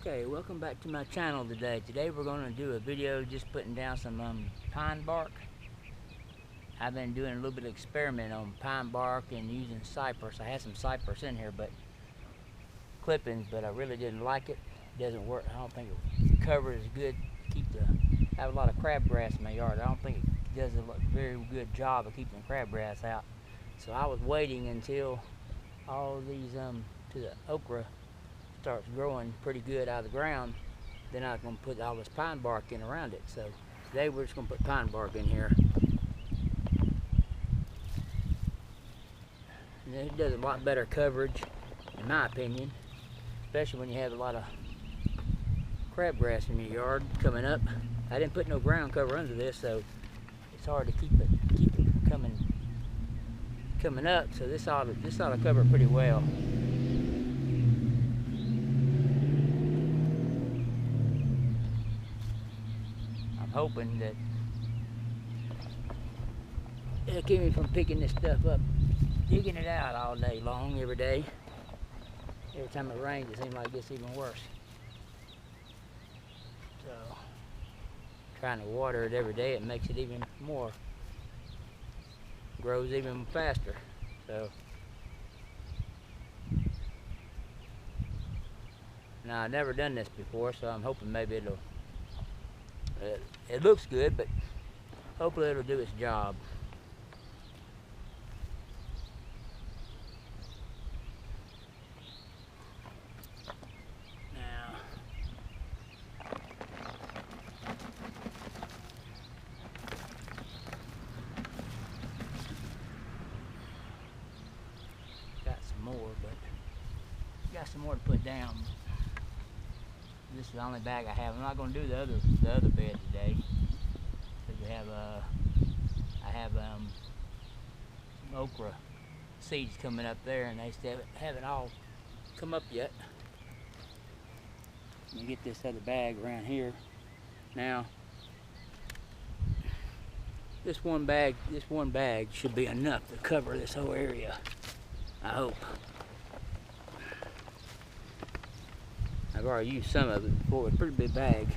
Okay, welcome back to my channel today. Today we're going to do a video just putting down some pine bark. I've been doing a little bit of experiment on pine bark and using cypress. I had some cypress in here, but clippings, but I really didn't like it. It doesn't work. I don't think the cover is good. I have a lot of crabgrass in my yard. I don't think it does a very good job of keeping crabgrass out. So I was waiting until all these to the okra starts growing pretty good out of the ground. Then I'm going to put all this pine bark in around it. So today we're just going to put pine bark in here. And it does a lot better coverage, in my opinion, especially when you have a lot of crabgrass in your yard coming up. I didn't put no ground cover under this, so it's hard to keep it coming up. So this ought to cover it pretty well. Hoping that it'll keep me from picking this stuff up, digging it out all day long, every day. Every time it rains, it seems like it gets even worse. So, trying to water it every day, it makes it even more, grows even faster. So, now I've never done this before, so I'm hoping maybe it looks good, but hopefully it'll do its job. Now, got some more, but got some more to put down. This is the only bag I have. I'm not going to do the other bed today, because I have some okra seeds coming up there, and they still haven't all come up yet. Let me get this other bag around here. Now, this one bag should be enough to cover this whole area, I hope. I've already used some of it before. It's a pretty big bag.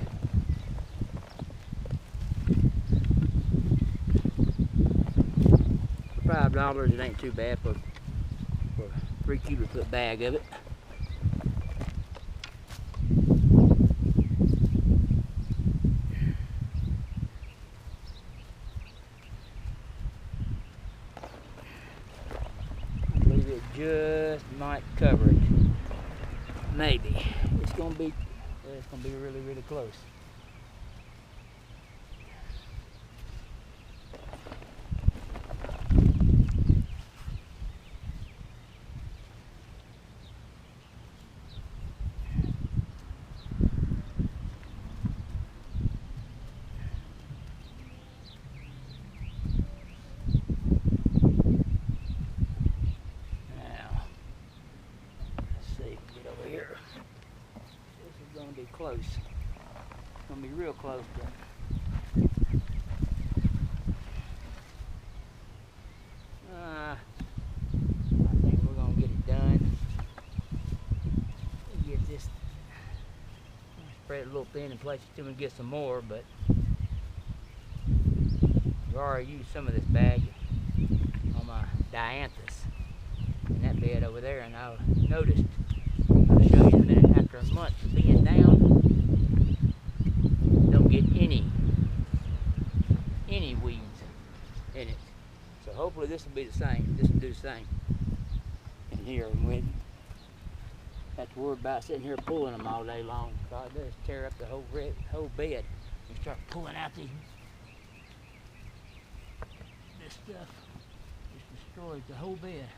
For $5, it ain't too bad for a 3 cubic foot bag of it. I believe it just might cover it. Maybe. It's gonna be really, really close. Close. It's gonna be real close, but I think we're gonna get it done. Get this, spread it a little thin in places till we get some more, but I've already used some of this bag on my dianthus in that bed over there, and I noticed, I'll show you in a minute, after a month of being down, don't get any weeds in it. So hopefully this will be the same. This will do the same in here. We have to worry about sitting here pulling them all day long. God does tear up the whole bed and start pulling out this stuff. Just destroys the whole bed.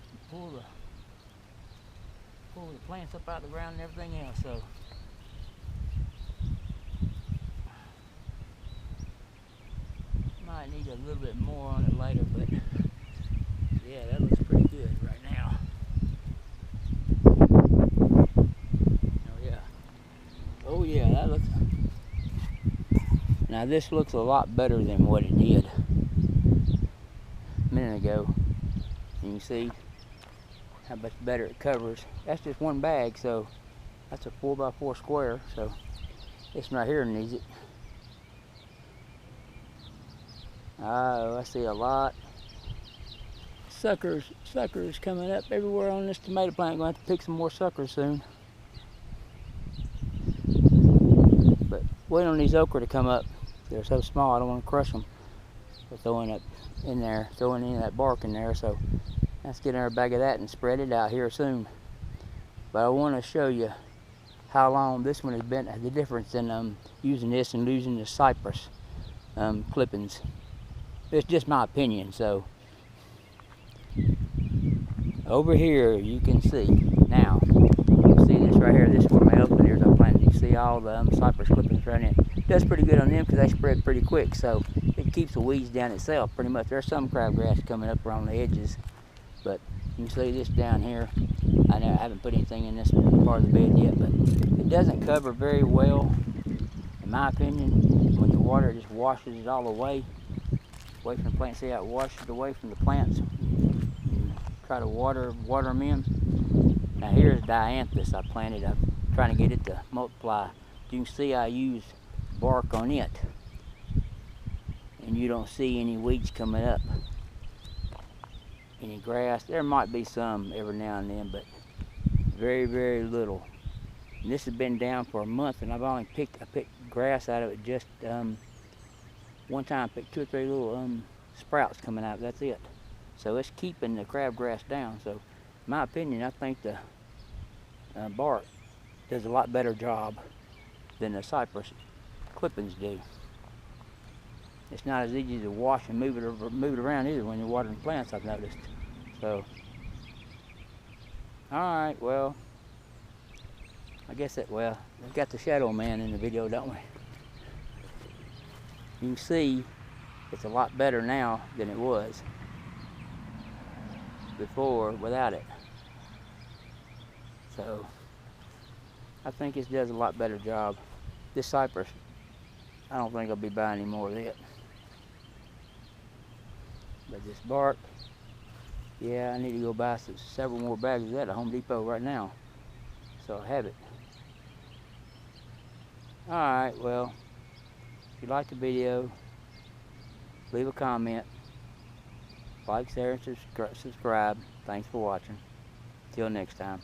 And pull the plants up out of the ground and everything else. So might need a little bit more on it later, but yeah, that looks pretty good right now. Oh yeah, that looks. Now this looks a lot better than what it did a minute ago. And you see how much better it covers. That's just one bag, so That's a 4x4 square, so this one right here needs it. Oh, I see a lot. Suckers coming up everywhere on this tomato plant. I'm going to have to pick some more suckers soon. But wait on these okra to come up. They're so small, I don't want to crush them. We're throwing it in there, throwing in that bark in there. So let's get our bag of that and spread it out here soon. But I want to show you how long this one has been, the difference in using this and losing the Cypress clippings. It's just my opinion. So over here you can see now. You see this right here. This is where my open ears are planted. You see all the Cypress clippings right in. It does pretty good on them because they spread pretty quick. So it keeps the weeds down itself pretty much. There's some crabgrass coming up around the edges, but you can see this down here. I haven't put anything in this part of the bed yet, but it doesn't cover very well, in my opinion. When the water just washes it all away from the plants. See how it washes away from the plants? Try to water them in. Now here's dianthus I planted. I'm trying to get it to multiply. You can see I used bark on it, and you don't see any weeds coming up, any grass. There might be some every now and then, but very, very little. And this has been down for a month, and I picked grass out of it just one time. I picked 2 or 3 little sprouts coming out. That's it. So it's keeping the crabgrass down. So in my opinion, I think the bark does a lot better job than the Cypress clippings do. It's not as easy to wash and move it around either when you're watering plants, I've noticed. So, all right, well, I guess we've got the shadow man in the video, don't we? You can see it's a lot better now than it was before without it. So I think it does a lot better job. This Cypress, I don't think I'll be buying any more of it. But this bark, yeah, I need to go buy several more bags of that at Home Depot right now, so I have it. Alright, well, if you like the video, leave a comment, like, share, and subscribe. Thanks for watching. Till next time.